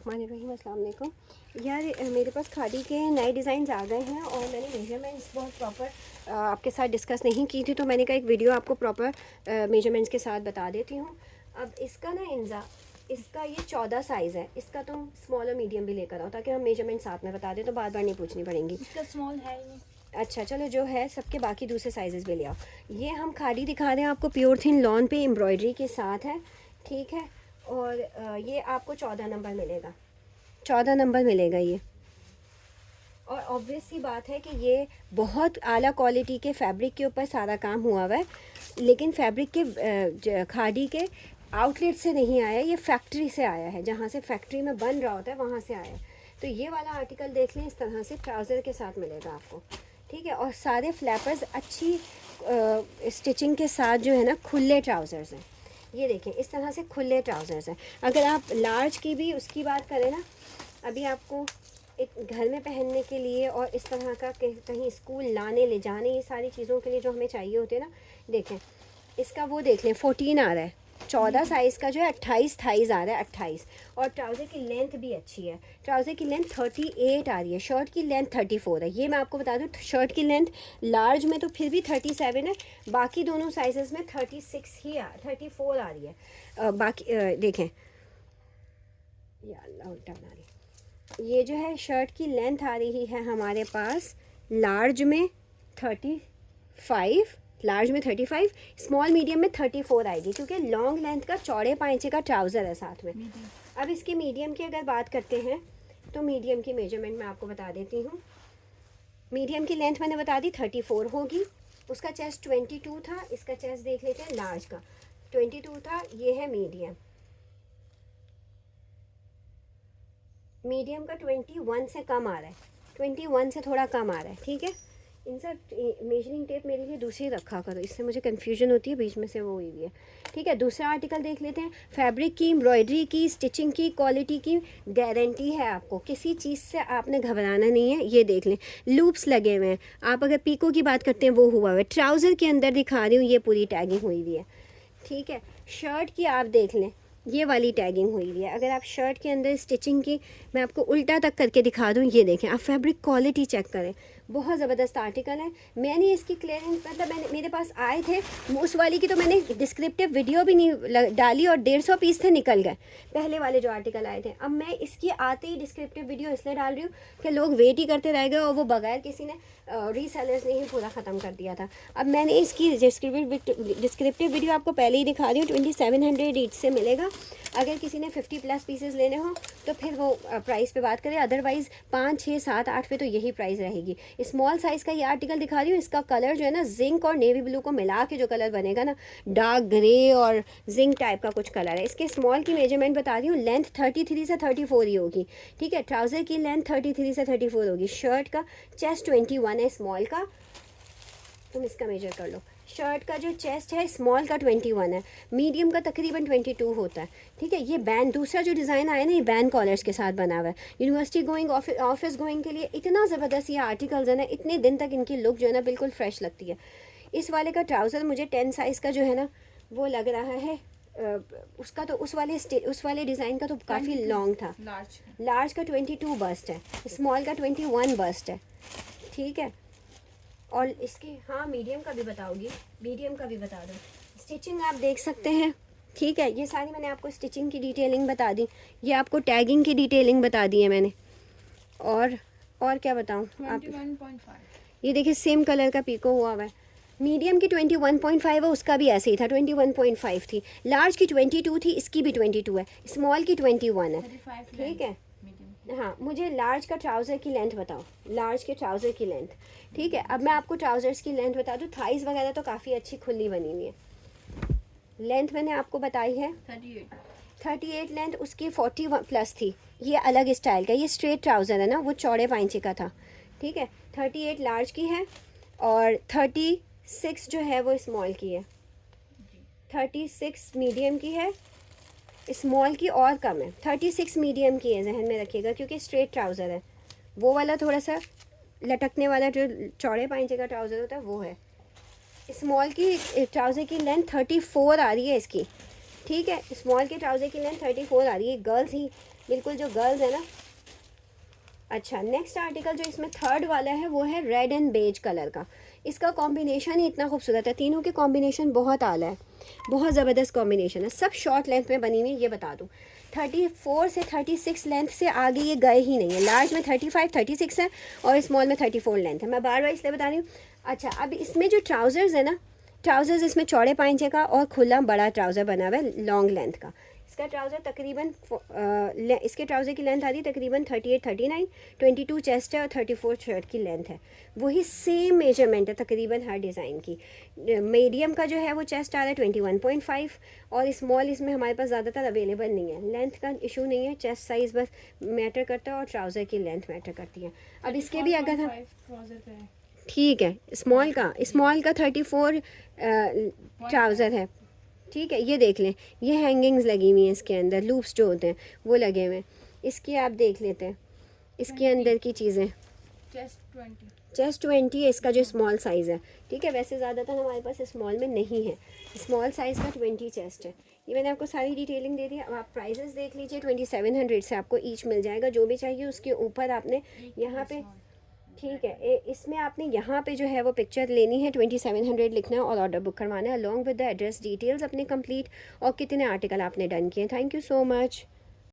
बिस्मिल्लाहिर्रहमानिर्रहीम, अस्सलाम वालेकुम। यार मेरे पास खादी के नए डिज़ाइन आ गए हैं और मैंने मेजरमेंट्स बहुत प्रॉपर आपके साथ डिस्कस नहीं की थी, तो मैंने कहा एक वीडियो आपको प्रॉपर मेजरमेंट्स के साथ बता देती हूँ। अब इसका ना इंजा इसका ये 14 साइज़ है। इसका तुम स्मॉल और मीडियम भी लेकर आओ ताकि हम मेजरमेंट साथ में बता दें, तो बार बार नहीं पूछनी पड़ेंगी। इसका स्मॉल है ही नहीं। अच्छा चलो, जो है सबके बाकी दूसरे साइजेस भी ले आओ। ये हम खादी दिखा रहे हैं आपको, प्योर थिन लॉन पे एम्ब्रॉयडरी के साथ है, ठीक है। और ये आपको 14 नंबर मिलेगा, 14 नंबर मिलेगा ये। और ऑब्वियस सी बात है कि ये बहुत आला क्वालिटी के फैब्रिक के ऊपर सारा काम हुआ हुआ है, लेकिन फैब्रिक के खादी के आउटलेट से नहीं आया, ये फैक्ट्री से आया है, जहाँ से फैक्ट्री में बन रहा होता है वहाँ से आया है। तो ये वाला आर्टिकल देख लें, इस तरह से ट्राउज़र के साथ मिलेगा आपको, ठीक है। और सारे फ्लैपर्स अच्छी स्टिचिंग के साथ जो है ना, खुले ट्राउज़र्स हैं। ये देखें, इस तरह से खुले ट्राउज़र्स हैं। अगर आप लार्ज की भी उसकी बात करें ना, अभी आपको एक घर में पहनने के लिए और इस तरह का कहीं स्कूल लाने ले जाने, ये सारी चीज़ों के लिए जो हमें चाहिए होते हैं ना, देखें इसका वो देख लें 14 आ रहा है। 14 साइज़ का जो है 28 थाइज़ आ रहा है, 28। और ट्राउज़र की लेंथ भी अच्छी है, ट्राउज़र की लेंथ 38 आ रही है, शर्ट की लेंथ 34 है। ये मैं आपको बता दूँ, शर्ट की लेंथ लार्ज में तो फिर भी 37 है, बाकी दोनों साइज़ में 34 आ रही है। बाकी देखें, या अल्लाह उल्टा बना रही। ये जो है शर्ट की लेंथ आ रही है हमारे पास लार्ज में 35, लार्ज में 35, स्मॉल मीडियम में 34 आएगी, क्योंकि लॉन्ग लेंथ का चौड़े पांचे का ट्राउज़र है साथ में। अब इसके मीडियम की अगर बात करते हैं तो मीडियम की मेजरमेंट मैं आपको बता देती हूँ। मीडियम की लेंथ मैंने बता दी 34 होगी। उसका चेस्ट 22 था, इसका चेस्ट देख लेते हैं, लार्ज का 22 था, ये है मीडियम। मीडियम का 21 से कम आ रहा है, 21 से थोड़ा कम आ रहा है, ठीक है। इन सब मेजरिंग टेप मेरे लिए दूसरी रखा करो, इससे मुझे कन्फ्यूजन होती है, बीच में से वो हुई हुई है, ठीक है। दूसरा आर्टिकल देख लेते हैं। फैब्रिक की, एम्ब्रॉयडरी की, स्टिचिंग की, क्वालिटी की गारंटी है आपको, किसी चीज़ से आपने घबराना नहीं है। ये देख लें, लूप्स लगे हुए हैं। आप अगर पीको की बात करते हैं, वो हुआ हुआ है। ट्राउज़र के अंदर दिखा रही हूँ, ये पूरी टैगिंग हुई हुई है, ठीक है। शर्ट की आप देख लें, ये वाली टैगिंग हुई हुई है। अगर आप शर्ट के अंदर स्टिचिंग की मैं आपको उल्टा तक करके दिखा दूँ, ये देखें, आप फैब्रिक क्वालिटी चेक करें, बहुत ज़बरदस्त आर्टिकल है। मैंने इसकी क्लियरेंस, मतलब मैंने, मेरे पास आए थे उस वाली की, तो मैंने डिस्क्रिप्टिव वीडियो भी नहीं डाली और 150 पीस थे, निकल गए पहले वाले जो आर्टिकल आए थे। अब मैं इसकी आते ही डिस्क्रिप्टिव वीडियो इसलिए डाल रही हूँ कि लोग वेट ही करते रह गए और वो बगैर किसी ने रीसेलर्स ने ही पूरा ख़त्म कर दिया था। अब मैंने इसकी डिस्क्रिप्टिव वीडियो आपको पहले ही दिखा रही हूँ। 2700 ईच से मिलेगा। अगर किसी ने 50+ पीसेस लेने हो तो फिर वो प्राइस पे बात करें, अदरवाइज़ 5, 6, 7, 8 पे तो यही प्राइस रहेगी। स्मॉल साइज़ का ये आर्टिकल दिखा रही हूँ, इसका कलर जो है ना, जिंक और नेवी ब्लू को मिला के जो कलर बनेगा ना, डार्क ग्रे और जिंक टाइप का कुछ कलर है। इसके स्मॉल की मेजरमेंट बता रही हूँ, लेंथ 33 से 34 ही होगी, ठीक है। ट्राउज़र की लेंथ 33 से 34 होगी। शर्ट का चेस्ट 21 है, स्मॉल का, तुम इसका मेजर कर लो। शर्ट का जो चेस्ट है स्मॉल का 21 है, मीडियम का तकरीबन 22 होता है, ठीक है। ये बैंड, दूसरा जो डिज़ाइन आया ना, ये बैंड कॉलर्स के साथ बना हुआ है। यूनिवर्सिटी गोइंग, ऑफिस गोइंग के लिए इतना ज़बरदस्त ये आर्टिकल्स है ना, इतने दिन तक इनकी लुक जो है ना बिल्कुल फ्रेश लगती है। इस वाले का ट्राउज़र मुझे 10 साइज़ का जो है ना वो लग रहा है। उसका तो उस वाले डिज़ाइन का तो काफ़ी लॉन्ग था। लार्ज का 22 बस्ट है, स्मॉल का 21 बस्ट है, ठीक है। और इसकी, हाँ मीडियम का भी बताओगी, मीडियम का भी बता दो। स्टिचिंग आप देख सकते हैं, ठीक है। ये सारी मैंने आपको स्टिचिंग की डिटेलिंग बता दी, ये आपको टैगिंग की डिटेलिंग बता दी है मैंने। और क्या बताऊँ आप, 21.5। ये देखिए सेम कलर का पीको हुआ हुआ है। मीडियम की 21.5 है, उसका भी ऐसे ही था, 21.5 थी। लार्ज की 22 थी, इसकी भी 22 है। स्मॉल की 21 है, ठीक है। हाँ, मुझे लार्ज का ट्राउज़र की लेंथ बताओ, लार्ज के ट्राउज़र की लेंथ, ठीक है। अब मैं आपको ट्राउज़र्स की लेंथ बता दूँ। थाइज़ वगैरह तो काफ़ी अच्छी खुली बनी हुई है। लेंथ मैंने आपको बताई है 38 लेंथ, उसकी 40+ थी। ये अलग स्टाइल का, ये स्ट्रेट ट्राउज़र है ना, वो चौड़े पाइंचे का था, ठीक है। 38 लार्ज की है और 36 जो है वो स्मॉल की है, 36 मीडियम की है, स्मॉल की और कम है, 36 मीडियम की है, जहन में रखिएगा, क्योंकि स्ट्रेट ट्राउज़र है। वो वाला थोड़ा सा लटकने वाला जो चौड़े पाइंचे का ट्राउज़र होता है वो है। स्मॉल की ट्राउज़र की लेंथ 34 आ रही है इसकी, ठीक है। स्मॉल के ट्राउज़र की लेंथ 34 आ रही है। गर्ल्स ही बिल्कुल जो गर्ल्स है ना। अच्छा, नेक्स्ट आर्टिकल जो इसमें थर्ड वाला है वो है रेड एंड बेज कलर का। इसका कॉम्बिनेशन ही इतना खूबसूरत है, तीनों के कॉम्बिनेशन बहुत आला है, बहुत ज़बरदस्त कॉम्बिनेशन है। सब शॉर्ट लेंथ में बनी हुई है, ये बता दूँ। 34 से 36 लेंथ से आगे ये गए ही नहीं है। लार्ज में 35 36 है और स्मॉल में 34 लेंथ है। मैं बार बार इसलिए बता रही हूँ। अच्छा, अब इसमें जो ट्राउज़र्स है ना, ट्राउज़र्स इसमें चौड़े पाइंचे का और खुला बड़ा ट्राउज़र बना हुआ है लॉन्ग लेंथ का। इसका ट्राउज़र तकरीबन इसके ट्राउज़र की लेंथ आती है तकरीबन 38 39, 22 चेस्ट है और 34 शर्ट की लेंथ है। वही सेम मेजरमेंट है तकरीबन हर डिज़ाइन की। मीडियम का जो है वो चेस्ट आ रहा है 21.5 और स्मॉल इसमें हमारे पास ज़्यादातर अवेलेबल नहीं है। लेंथ का इशू नहीं है, चेस्ट साइज़ बस मैटर करता है और ट्राउज़र की लेंथ मैटर करती है। अब इसके भी अगर हम ट्राउजर पे है। ठीक है, स्मॉल का 34 ट्राउज़र है। ठीक है, ये देख लें, ये हैंगिंग्स लगी हुई हैं इसके अंदर, लूप्स जो होते हैं वो लगे हुए हैं। इसकी आप देख लेते हैं इसके अंदर की चीज़ें। चेस्ट 20 है इसका जो स्मॉल साइज़ है। ठीक है, वैसे ज़्यादातर हमारे पास स्मॉल में नहीं है, स्मॉल साइज़ का 20 चेस्ट है। ये मैंने आपको सारी डिटेलिंग दे दी है। अब आप प्राइजेस देख लीजिए, 2700 से आपको ईच मिल जाएगा। जो भी चाहिए उसके ऊपर आपने यहाँ पे, ठीक है, इसमें आपने यहाँ पे जो है वो पिक्चर लेनी है, 2700 लिखना है और ऑर्डर बुक करवाना है along with the address details अपने कंप्लीट और कितने आर्टिकल आपने डन किए। Thank you so much.